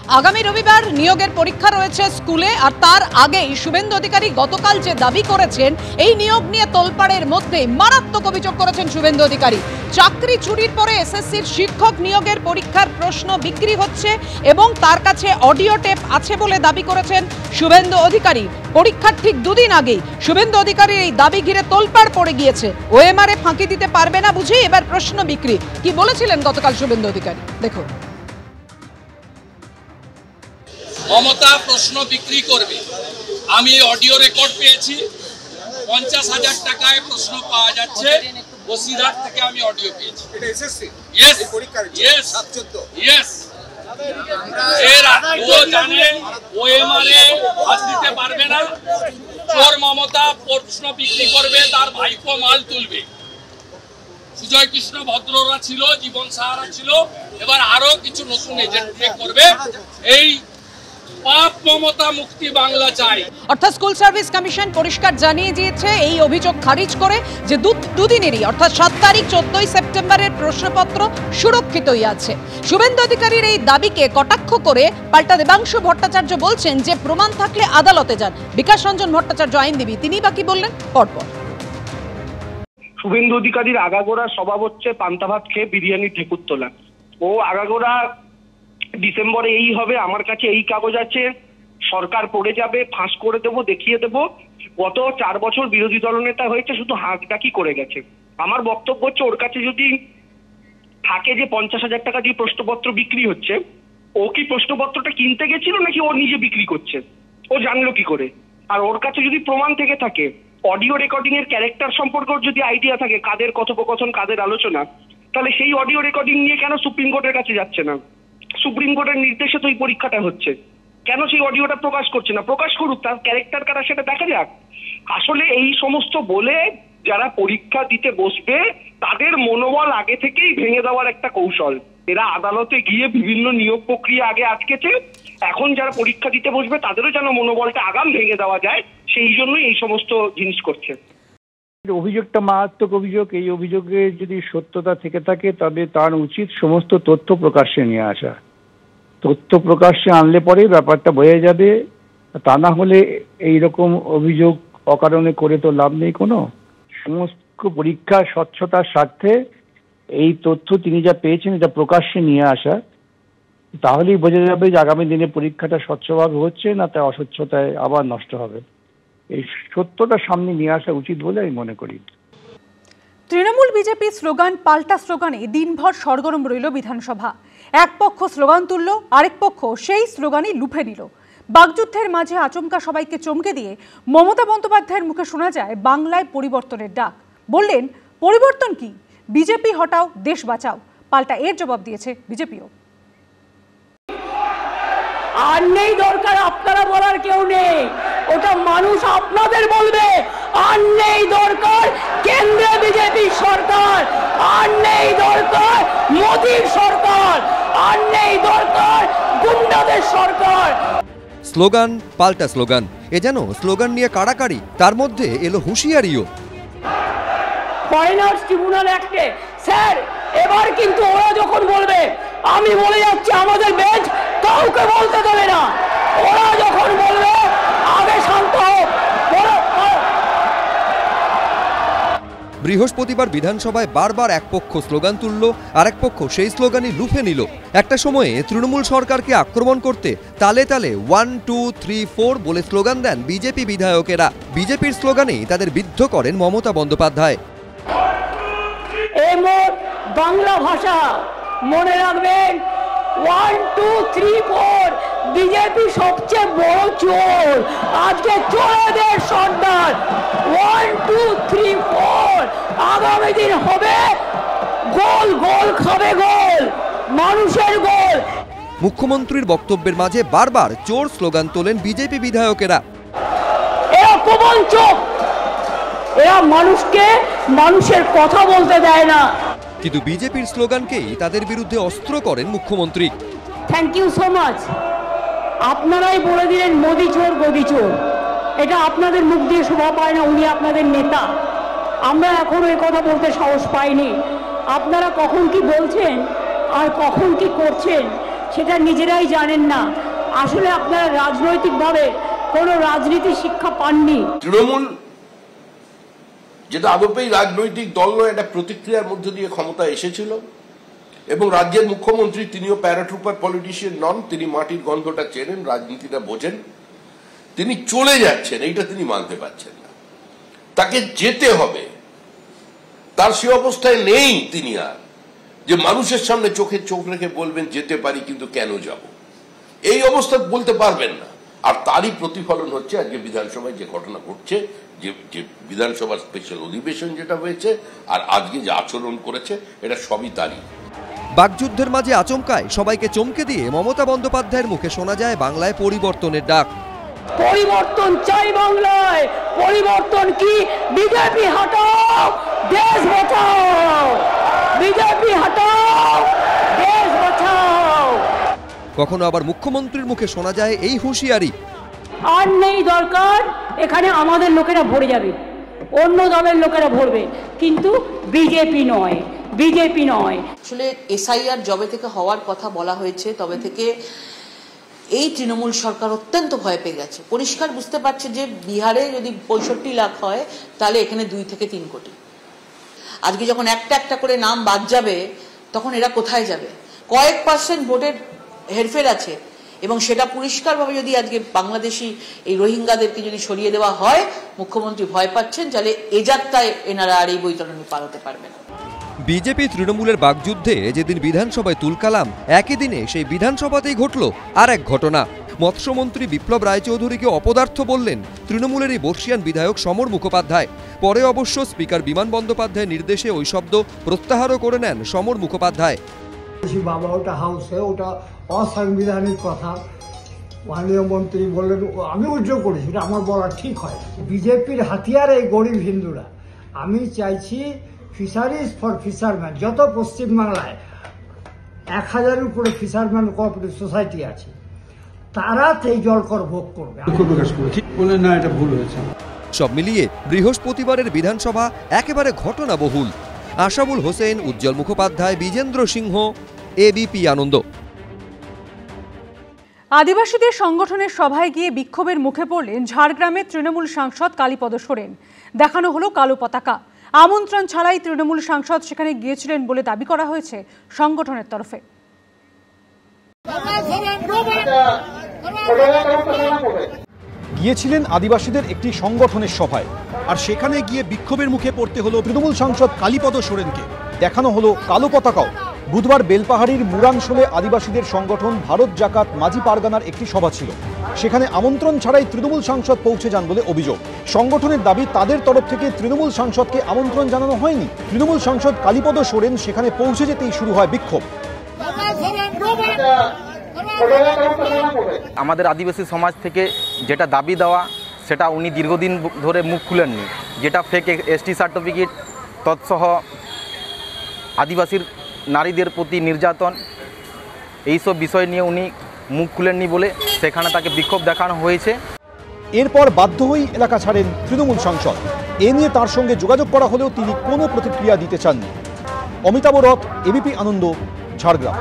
আগামী রবিবার নিয়োগের পরীক্ষা রয়েছে স্কুলে, আর তার আগেই শুভেন্দু অধিকারী গতকাল যে দাবি করেছেন এই নিয়োগ নিয়ে তোলপাড়ের মধ্যে মারাত্মক অভিযোগ করেছেন শুভেন্দু অধিকারী। চাকরি চুরির পরে এসএসসির শিক্ষক নিয়োগের পরীক্ষার প্রশ্ন বিক্রি হচ্ছে এবং তার কাছে অডিও টেপ আছে বলে দাবি করেছেন শুভেন্দু অধিকারী। পরীক্ষার ঠিক দুদিন আগেই শুভেন্দু অধিকারীর এই দাবি ঘিরে তোলপাড় পড়ে গিয়েছে। ওএমআরে ফাঁকি দিতে পারবে না বুঝি এবার প্রশ্ন বিক্রি। কি বলেছিলেন গতকাল শুভেন্দু অধিকারী দেখুন। মমতা প্রশ্ন বিক্রি করবে। আমি অডিও রেকর্ড পেয়েছি, 50,000 টাকায় প্রশ্ন পাওয়া যাচ্ছে। বসিরহাট থেকে আমি অডিও পেয়েছি। এটা এসএসসি ইয়েস এই পরীক্ষার ইয়েস 7-14 ইয়েস এর ও জানে ওএমআরে হাত দিতে পারবে না। চোর মমতা প্রশ্ন বিক্রি করবে, তার ভাইপো মাল তুলবে। সুজয় কৃষ্ণ ভদ্ররা ছিল, জীবন সাহারা ছিল, এবার আরো কিছু নতুন এজেন্ট করবে। এই পাপ মমতা মুক্তি বাংলা চাই। অর্থাৎ স্কুল সার্ভিস কমিশন পরিষ্কার জানিয়ে দিয়েছে এই অভিযোগ খারিজ করে যে দুদিনেরই অর্থাৎ 7 তারিখ 14 সেপ্টেম্বরের প্রশ্নপত্র সুরক্ষিতই আছে। শুভেন্দু অধিকারীর এই দাবিকে কটাক্ষ করে পাল্টা দেবাংশু ভট্টাচার্য বলছেন যে প্রমাণ থাকলে আদালতে যান। বিকাশ রঞ্জন ভট্টাচার্য আইনজীবী, তিনি বাকি বললেন পরপর। শুভেন্দু অধিকারীর আগাগোড়া স্বভাব হচ্ছে পান্তা ভাত খেয়ে বিরিয়ানি ঠেকুর তোলা। ও আগাগোড়া ডিসেম্বরে এই হবে, আমার কাছে এই কাগজ আছে, সরকার পড়ে যাবে, ফাঁস করে দেবো, দেখিয়ে দেবো। গত 4 বছর বিরোধী দলনেতা হয়েছে, শুধু হাঁক ডাকি করে গেছে। আমার বক্তব্য হচ্ছে ওর কাছে যদি থাকে যে 50,000 টাকা দিয়ে প্রশ্নপত্র বিক্রি হচ্ছে, ও কি প্রশ্নপত্রটা কিনতে গেছিল নাকি ও নিজে বিক্রি করছে? ও জানলো কি করে? আর ওর কাছে যদি প্রমাণ থেকে থাকে, অডিও রেকর্ডিং এর ক্যারেক্টার সম্পর্কেও যদি আইডিয়া থাকে, কাদের কথোপকথন কাদের আলোচনা, তাহলে সেই অডিও রেকর্ডিং নিয়ে কেন সুপ্রিম কোর্টের কাছে যাচ্ছে না? সুপ্রিম কোর্টের নির্দেশে তো এই পরীক্ষাটা হচ্ছে, কেন সেই অডিওটা প্রকাশ করছে না? প্রকাশ করুক, তার ক্যারেক্টার কারা সেটা দেখা যাক। আসলে এই সমস্ত বলে যারা পরীক্ষা দিতে বসবে তাদের মনোবল আগে থেকেই ভেঙে দেওয়ার একটা কৌশল। এরা আদালতে গিয়ে বিভিন্ন নিয়োগ প্রক্রিয়া আগে আটকেছে, এখন যারা পরীক্ষা দিতে বসবে তাদেরও যেন মনোবলটা আগাম ভেঙে দেওয়া যায়, সেই জন্যই এই সমস্ত জিনিস করছে। অভিযোগটা মারাত্মক অভিযোগ। এই অভিযোগের যদি সত্যতা থেকে থাকে তবে তার উচিত সমস্ত তথ্য প্রকাশ্যে নিয়ে আসা। তথ্য প্রকাশ্যে আনলে পরেই ব্যাপারটা বোঝা যাবে, তা না হলে এইরকম অভিযোগ অকারণে করে তো লাভ নেই কোনো। সমস্ত পরীক্ষার স্বচ্ছতার স্বার্থে এই তথ্য তিনি যা পেয়েছেন এটা প্রকাশ্যে নিয়ে আসা, তাহলেই বোঝা যাবে যে আগামী দিনে পরীক্ষাটা স্বচ্ছভাবে হচ্ছে না তা অস্বচ্ছতায় আবার নষ্ট হবে। এই সত্যটা সামনে নিয়ে আসা উচিত বলে আমি মনে করি। তৃণমূল বিজেপি স্লোগান পাল্টা স্লোগানে দিনভর সরগরম রইল বিধানসভা। এক পক্ষ স্লোগান তুলল, আরেক পক্ষ সেই স্লোগানই লুফে নিল। বাকযুদ্ধের মাঝে আচমকা সবাইকে চমকে দিয়ে মমতা বন্দ্যোপাধ্যায়ের মুখে শোনা যায় বাংলায় পরিবর্তনের ডাক। বললেন, পরিবর্তন কি? বিজেপি হটাও, দেশ বাঁচাও। পাল্টা এর জবাব দিয়েছে বিজেপিও। আর নেই দরকার আপনারা বলার কেউ নেই, ওটা মানুষ আপনাদের বলবে। আর নেই দরকার কেন্দ্রে বিজেপি সরকার, আর নেই দরকার মোদীর সরকার, আর নেই দরকার গুন্ডাদের সরকার। স্লোগান পাল্টা স্লোগান, এ যেন স্লোগান নিয়ে কাড়াকাড়ি, তার মধ্যে এলো হুঁশিয়ারিও। ফরেনার্স ট্রিব্যুনাল অ্যাক্টে স্যার এবার কিন্তু ওরা যখন বলবে, আমি বলে যাচ্ছি আমাদের বেঞ্চ কাউকে বলতে দেবে না, ওরা যখন বলবে আগে শান্ত হোক। বৃহস্পতিবার বিধানসভায় বারবার এক পক্ষ স্লোগান তুলল, আর এক পক্ষ সেই স্লোগানই লুফে নিল। একটা সময়ে তৃণমূল সরকারকে আক্রমণ করতে তালে তালে 1, 2, 3, 4 বলে স্লোগান দেন বিজেপি বিধায়কেরা। বিজেপির স্লোগানেই তাদের বিদ্ধ করেন মমতা বন্দ্যোপাধ্যায়। এই মোট বাংলা ভাষা মনে রাখবেন, 1, 2, 3, 4 বিজেপি সবচেয়ে বড় চোর, আজকে চোরেদের সর্দার। 1, 2, 3, 4 আগামী দিন হবে গোল, গোল খাবে গোল, মানুষের গোল। মুখ্যমন্ত্রীর বক্তব্যের মাঝে বারবার চোর স্লোগান তোলেন বিজেপি বিধায়কেরা। এরা প্রবঞ্চক, এরা মানুষকে মানুষের কথা বলতে দেয় না। কিন্তু বিজেপির স্লোগানকেই তাদের বিরুদ্ধে অস্ত্র করেন মুখ্যমন্ত্রী। Thank you so much. আপনারাই বলে দিলেন মোদি চোর গদি চোর, এটা আপনাদের মুখ দিয়ে শোভা পায় না, উনি আপনাদের নেতা। আমরা এখনো এই কথা বলতে সাহস পাইনি। আপনারা কখন কি বলছেন আর কখন কি করছেন সেটা নিজেরাই জানেন না। আসলে আপনারা রাজনৈতিকভাবে কোনো রাজনীতি শিক্ষা পাননি। তৃণমূল যেটা আদপেই রাজনৈতিক দল নয়, একটা প্রতিক্রিয়ার মধ্য দিয়ে ক্ষমতা এসেছিল এবং রাজ্যের মুখ্যমন্ত্রী তিনিও প্যারাট্রুপার পলিটিশিয়ান নন, তিনি মাটির গন্ধটা চেনেন, রাজনীতিটা বোঝেন। তিনি চলে যাচ্ছেন, এইটা তিনি মানতে পারছেন না, তাকে যেতে হবে। তার সে অবস্থায় নেই তিনি আর, যে মানুষের সামনে চোখে চোখ রেখে বলবেন যেতে পারি কিন্তু কেন যাব, এই অবস্থা বলতে পারবেন না। আর তারই প্রতিফলন হচ্ছে আজকে বিধানসভায় যে ঘটনা ঘটছে, যে বিধানসভার স্পেশাল অধিবেশন যেটা হয়েছে আর আজকে যে আচরণ করেছে, এটা সবই তারই। বাকযুদ্ধের মাঝে আচমকায় সবাইকে চমকে দিয়ে মমতা বন্দ্যোপাধ্যায়ের মুখে শোনা যায় বাংলায় পরিবর্তনের ডাক। পরিবর্তন চাই বাংলায়। পরিবর্তন কি? বিজেপি হটাও, দেশ বাঁচাও। বিজেপি হটাও, দেশ বাঁচাও। কখনো আবার মুখ্যমন্ত্রীর মুখে শোনা যায় এই হুঁশিয়ারি, আর নেই দরকার, এখানে আমাদের লোকেরা ভরে যাবে, অন্য দলের লোকেরা ভরবে, কিন্তু বিজেপি নয়, বিজেপি নয়। আসলে এসআইআর যবে থেকে হওয়ার কথা বলা হয়েছে তবে থেকে এই তৃণমূল সরকার অত্যন্ত ভয় পেয়ে গেছে। পরিষ্কার বুঝতে পারছে যে বিহারে যদি 65 লাখ হয় তাহলে এখানে 2 থেকে 3 কোটি। আজকে যখন একটা একটা করে নাম বাদ যাবে তখন এরা কোথায় যাবে? কয়েক % ভোটের হেরফের আছে এবং সেটা পরিষ্কারভাবে যদি আজকে বাংলাদেশি এই রোহিঙ্গাদেরকে যদি সরিয়ে দেওয়া হয়, মুখ্যমন্ত্রী ভয় পাচ্ছেন যাতে এ যাত্রায় এনারা আর এই বৈতরণী পার হতে পারবে না। বিজেপি তৃণমূলের বাকযুদ্ধে যেদিন বিধানসভায় তুলকালাম, একই দিনে সেই বিধানসভাতেই ঘটল আর এক ঘটনা। মৎস্যমন্ত্রী বিপ্লব রায়চৌধুরীকে অপদার্থ বললেন তৃণমূলেরই বর্ষিয়ান বিধায়ক সমর মুখোপাধ্যায়। পরে অবশ্য স্পিকার বিমান বন্দ্যোপাধ্যায়ের নির্দেশে ওই শব্দ প্রত্যাহারও করে নেন সমর মুখোপাধ্যায়। বাবা ওটা হাউসে, ওটা অসাংবিধানিক কথা। মাননীয় মন্ত্রী বললেন, আমি উদ্যোগ করেছি, এটা আমার বলা ঠিক হয়। বিজেপির হাতিয়ার এই গরিব হিন্দুরা। আমি চাইছি ফিশারিজ ফর ফিশারম্যান, যত পশ্চিমবাংলায় 1000-এর উপরে ফিশারম্যান কোঅপারেটিভ সোসাইটি আছে, তারা এই জলকর ভোগ করবে। ঠিক বলে না, এটা ভুল হয়েছে। সব মিলিয়ে বৃহস্পতিবারের বিধানসভা একেবারে ঘটনাবহুল। আশাবুল হোসেন, উজ্জ্বল মুখোপাধ্যায়, বিজেন্দ্র সিংহ, এবিপি আনন্দ। আদিবাসীদের সংগঠনের সভায় গিয়ে বিক্ষোভের মুখে পড়লেন ঝাড়গ্রামের তৃণমূল সাংসদ কালীপদ সোরেন। দেখানো হলো কালো পতাকা। আমন্ত্রণ ছাড়াই তৃণমূল সাংসদ সেখানে গিয়েছিলেন বলে দাবি করা হয়েছে সংগঠনের তরফে। গিয়েছিলেন আদিবাসীদের একটি সংগঠনের সভায়, আর সেখানে গিয়ে বিক্ষোভের মুখে পড়তে হলো তৃণমূল সাংসদ কালীপদ সোরেনকে। দেখানো হলো কালো পতাকাও। বুধবার বেলপাহাড়ির মুরাংশলে আদিবাসীদের সংগঠন ভারত জাকাত মাঝি পারগানার একটি সভা ছিল। সেখানে আমন্ত্রণ ছাড়াই তৃণমূল সাংসদ পৌঁছে যান বলে অভিযোগ। সংগঠনের দাবি, তাদের তরফ থেকে তৃণমূল সাংসদকে আমন্ত্রণ জানানো হয়নি। তৃণমূল সাংসদ কালীপদ সোরেন সেখানে পৌঁছে যেতেই শুরু হয় বিক্ষোভ। আমাদের আদিবাসী সমাজ থেকে যেটা দাবি দেওয়া, সেটা উনি দীর্ঘদিন ধরে মুখ খুলেননি। যেটা ফেক এসটি সার্টিফিকেট, তৎসহ আদিবাসীর নারীদের প্রতি নির্যাতন, এইসব বিষয় নিয়ে উনি মুখ খুলেননি বলে সেখানে তাকে বিক্ষোভ দেখানো হয়েছে। এরপর বাধ্য হয়েই এলাকা ছাড়েন তৃণমূল সাংসদ। এ নিয়ে তার সঙ্গে যোগাযোগ করা হলেও তিনি কোনো প্রতিক্রিয়া দিতে চাননি। অমিতাভ রথ, এবিপি আনন্দ, ঝাড়গ্রাম।